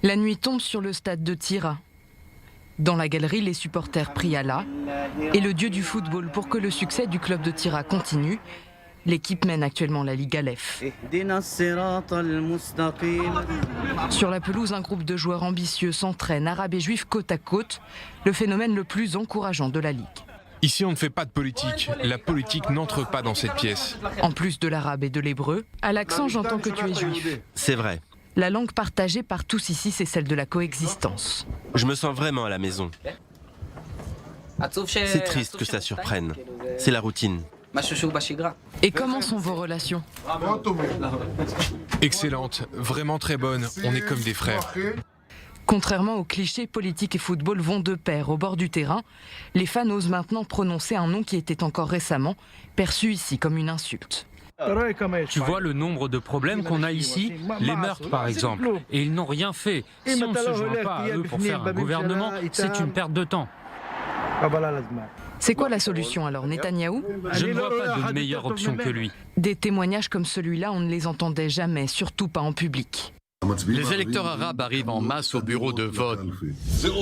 La nuit tombe sur le stade de Tira. Dans la galerie, les supporters prient Allah et le dieu du football pour que le succès du club de Tira continue. L'équipe mène actuellement la Ligue Aleph. Sur la pelouse, un groupe de joueurs ambitieux s'entraînent, arabes et juifs côte à côte, le phénomène le plus encourageant de la Ligue. Ici, on ne fait pas de politique. La politique n'entre pas dans cette pièce. En plus de l'arabe et de l'hébreu, à l'accent, j'entends que tu es juif. C'est vrai. La langue partagée par tous ici, c'est celle de la coexistence. Je me sens vraiment à la maison. C'est triste que ça surprenne. C'est la routine. Et comment sont vos relations? Excellente, vraiment très bonne. On est comme des frères. Contrairement aux clichés, politique et football vont de pair. Au bord du terrain, les fans osent maintenant prononcer un nom qui était encore récemment perçu ici comme une insulte. Tu vois le nombre de problèmes qu'on a ici, les meurtres par exemple, et ils n'ont rien fait. Si on ne se joint pas à eux pour faire un gouvernement, c'est une perte de temps. C'est quoi la solution alors, Netanyahou? Je ne vois pas de meilleure option que lui. Des témoignages comme celui-là, on ne les entendait jamais, surtout pas en public. Les électeurs arabes arrivent en masse au bureau de vote.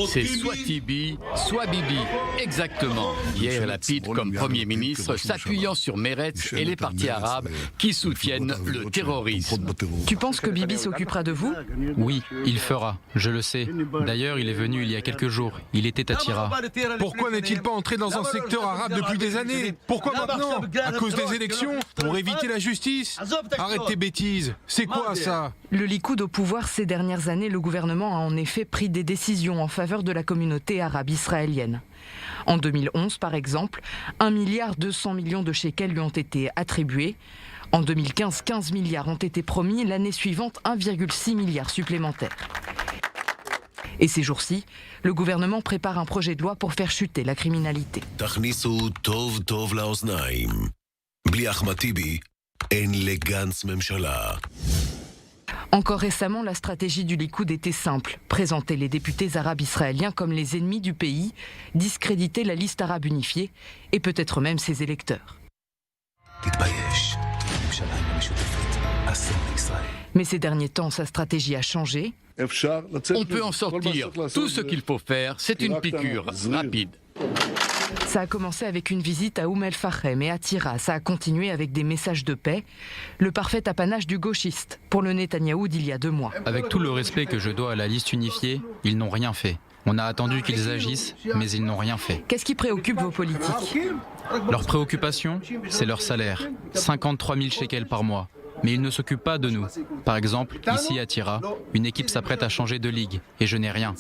C'est soit Tibi, soit Bibi. Exactement. Hier, Lapid, comme Premier ministre, s'appuyant sur Meretz et les partis arabes qui soutiennent le terrorisme. Tu penses que Bibi s'occupera de vous? Oui, il fera, je le sais. D'ailleurs, il est venu il y a quelques jours. Il était à Tira. Pourquoi n'est-il pas entré dans un secteur arabe depuis des années? Pourquoi maintenant? À cause des élections? Pour éviter la justice? Arrête tes bêtises. C'est quoi ça? Le Likoud au pouvoir ces dernières années, le gouvernement a en effet pris des décisions en faveur de la communauté arabe israélienne. En 2011, par exemple, 1,2 milliard de shekels lui ont été attribués. En 2015, 15 milliards ont été promis. L'année suivante, 1,6 milliard supplémentaires. Et ces jours-ci, le gouvernement prépare un projet de loi pour faire chuter la criminalité. Encore récemment, la stratégie du Likoud était simple. Présenter les députés arabes israéliens comme les ennemis du pays, discréditer la liste arabe unifiée et peut-être même ses électeurs. Mais ces derniers temps, sa stratégie a changé. On peut en sortir. Tout ce qu'il faut faire, c'est une piqûre rapide. Ça a commencé avec une visite à El-Fahem et à Tira. Ça a continué avec des messages de paix. Le parfait apanage du gauchiste pour le Netanyahou d'il y a 2 mois. Avec tout le respect que je dois à la liste unifiée, ils n'ont rien fait. On a attendu qu'ils agissent, mais ils n'ont rien fait. Qu'est-ce qui préoccupe vos politiques? Leur préoccupation, c'est leur salaire. 53 000 shekels par mois. Mais ils ne s'occupent pas de nous. Par exemple, ici à Tira, une équipe s'apprête à changer de ligue et je n'ai rien.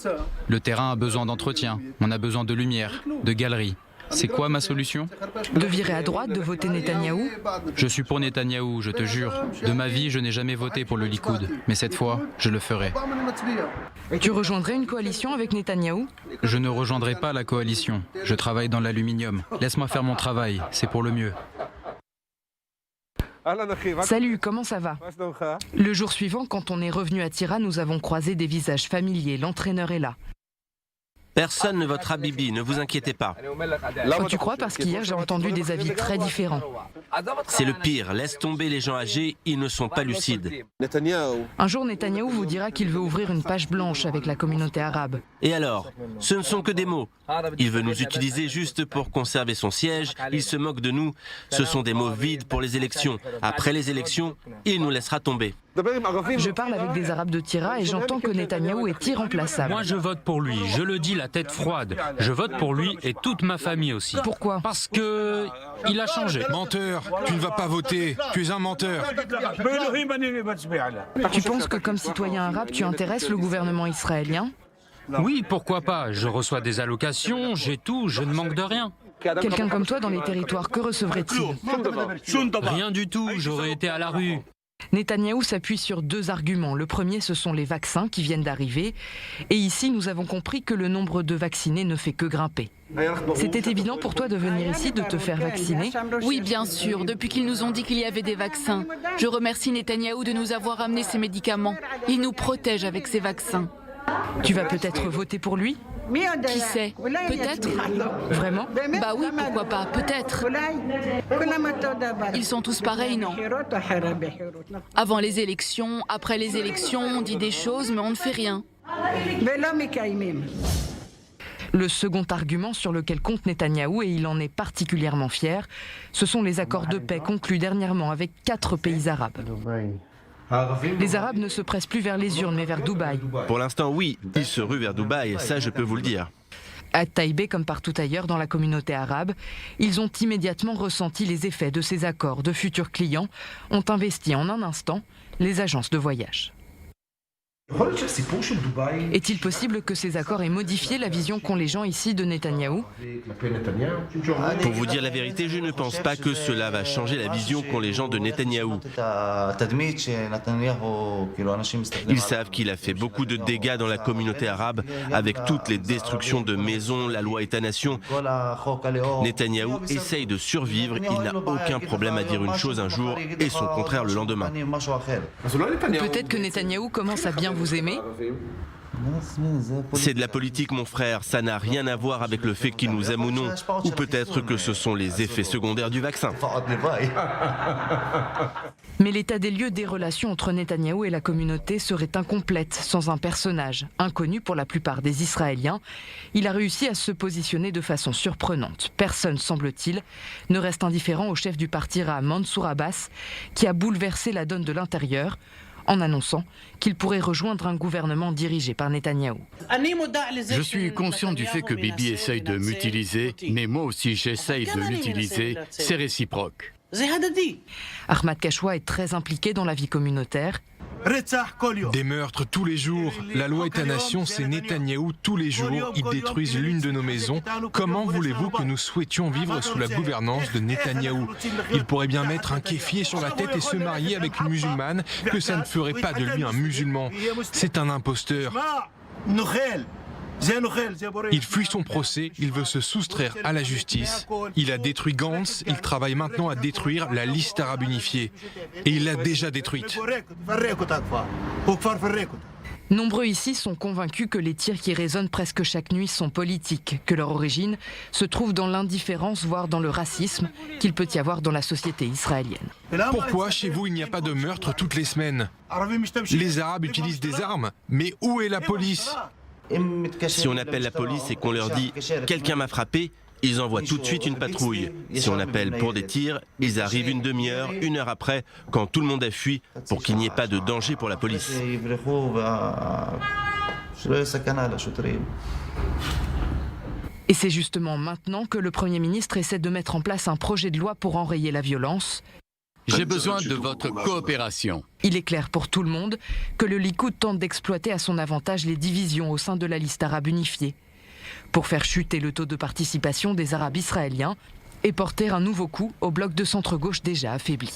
Le terrain a besoin d'entretien, on a besoin de lumière, de galeries. C'est quoi ma solution? De virer à droite, de voter Netanyahou? Je suis pour Netanyahou, je te jure. De ma vie, je n'ai jamais voté pour le Likoud. Mais cette fois, je le ferai. Tu rejoindrais une coalition avec Netanyahou? Je ne rejoindrai pas la coalition. Je travaille dans l'aluminium. Laisse-moi faire mon travail, c'est pour le mieux. Salut, comment ça va? Le jour suivant, quand on est revenu à Tira, nous avons croisé des visages familiers. L'entraîneur est là. Personne ne votera Bibi, ne vous inquiétez pas. Oh, tu crois? Parce qu'hier, j'ai entendu des avis très différents. C'est le pire, laisse tomber les gens âgés, ils ne sont pas lucides. Un jour, Netanyahou vous dira qu'il veut ouvrir une page blanche avec la communauté arabe. Et alors? Ce ne sont que des mots. Il veut nous utiliser juste pour conserver son siège, il se moque de nous. Ce sont des mots vides pour les élections. Après les élections, il nous laissera tomber. Je parle avec des Arabes de Tira et j'entends que Netanyahou est irremplaçable. Moi je vote pour lui, je le dis la tête froide. Je vote pour lui et toute ma famille aussi. Pourquoi? Parce que il a changé. Menteur, tu ne vas pas voter, tu es un menteur. Tu penses que comme citoyen arabe, tu intéresses le gouvernement israélien? Oui, pourquoi pas? Je reçois des allocations, j'ai tout, je ne manque de rien. Quelqu'un comme toi dans les territoires, que recevrait-il? Rien du tout, j'aurais été à la rue. Netanyahou s'appuie sur 2 arguments. Le premier, ce sont les vaccins qui viennent d'arriver. Et ici, nous avons compris que le nombre de vaccinés ne fait que grimper. C'était évident pour toi de venir ici, de te faire vacciner? Oui, bien sûr, depuis qu'ils nous ont dit qu'il y avait des vaccins. Je remercie Netanyahou de nous avoir amené ces médicaments. Il nous protège avec ces vaccins. Tu vas peut-être voter pour lui? Qui sait? Peut-être. Vraiment? Bah oui, pourquoi pas? Peut-être. Ils sont tous pareils, non? Avant les élections, après les élections, on dit des choses, mais on ne fait rien. Le second argument sur lequel compte Netanyahou, et il en est particulièrement fier, ce sont les accords de paix conclus dernièrement avec 4 pays arabes. Les Arabes ne se pressent plus vers les urnes mais vers Dubaï. Pour l'instant, oui, ils se ruent vers Dubaï, ça je peux vous le dire. À Taïbé, comme partout ailleurs dans la communauté arabe, ils ont immédiatement ressenti les effets de ces accords. De futurs clients ont investi en un instant les agences de voyage. Est-il possible que ces accords aient modifié la vision qu'ont les gens ici de Netanyahou ? Pour vous dire la vérité, je ne pense pas que cela va changer la vision qu'ont les gens de Netanyahou. Ils savent qu'il a fait beaucoup de dégâts dans la communauté arabe avec toutes les destructions de maisons, la loi État-nation. Netanyahou essaye de survivre, il n'a aucun problème à dire une chose un jour et son contraire le lendemain. Peut-être que Netanyahou commence à bien vous aimer ? C'est de la politique, mon frère, ça n'a rien à voir avec le fait qu'il nous aime ou non. Ou peut-être que ce sont les effets secondaires du vaccin. Mais l'état des lieux des relations entre Netanyahou et la communauté serait incomplète sans un personnage. Inconnu pour la plupart des Israéliens, il a réussi à se positionner de façon surprenante. Personne, semble-t-il, ne reste indifférent au chef du parti Ra'am, Mansour Abbas, qui a bouleversé la donne de l'intérieur en annonçant qu'il pourrait rejoindre un gouvernement dirigé par Netanyahou. Je suis conscient du fait que Bibi essaye de m'utiliser, mais moi aussi j'essaye de l'utiliser, c'est réciproque. Ahmad Kashwa est très impliqué dans la vie communautaire. Des meurtres tous les jours. La loi État-nation, c'est Netanyahou tous les jours. Ils détruisent l'une de nos maisons. Comment voulez-vous que nous souhaitions vivre sous la gouvernance de Netanyahou? Il pourrait bien mettre un kéfier sur la tête et se marier avec une musulmane, que ça ne ferait pas de lui un musulman. C'est un imposteur. Il fuit son procès, il veut se soustraire à la justice. Il a détruit Gantz, il travaille maintenant à détruire la liste arabe unifiée. Et il l'a déjà détruite. Nombreux ici sont convaincus que les tirs qui résonnent presque chaque nuit sont politiques, que leur origine se trouve dans l'indifférence, voire dans le racisme qu'il peut y avoir dans la société israélienne. Pourquoi chez vous il n'y a pas de meurtre toutes les semaines? Les Arabes utilisent des armes, mais où est la police? Si on appelle la police et qu'on leur dit « quelqu'un m'a frappé », ils envoient tout de suite une patrouille. Si on appelle pour des tirs, ils arrivent une demi-heure, 1 heure après, quand tout le monde a fui, pour qu'il n'y ait pas de danger pour la police. Et c'est justement maintenant que le Premier ministre essaie de mettre en place un projet de loi pour enrayer la violence. J'ai besoin de votre coopération. Il est clair pour tout le monde que le Likoud tente d'exploiter à son avantage les divisions au sein de la liste arabe unifiée, pour faire chuter le taux de participation des Arabes israéliens et porter un nouveau coup au bloc de centre-gauche déjà affaibli.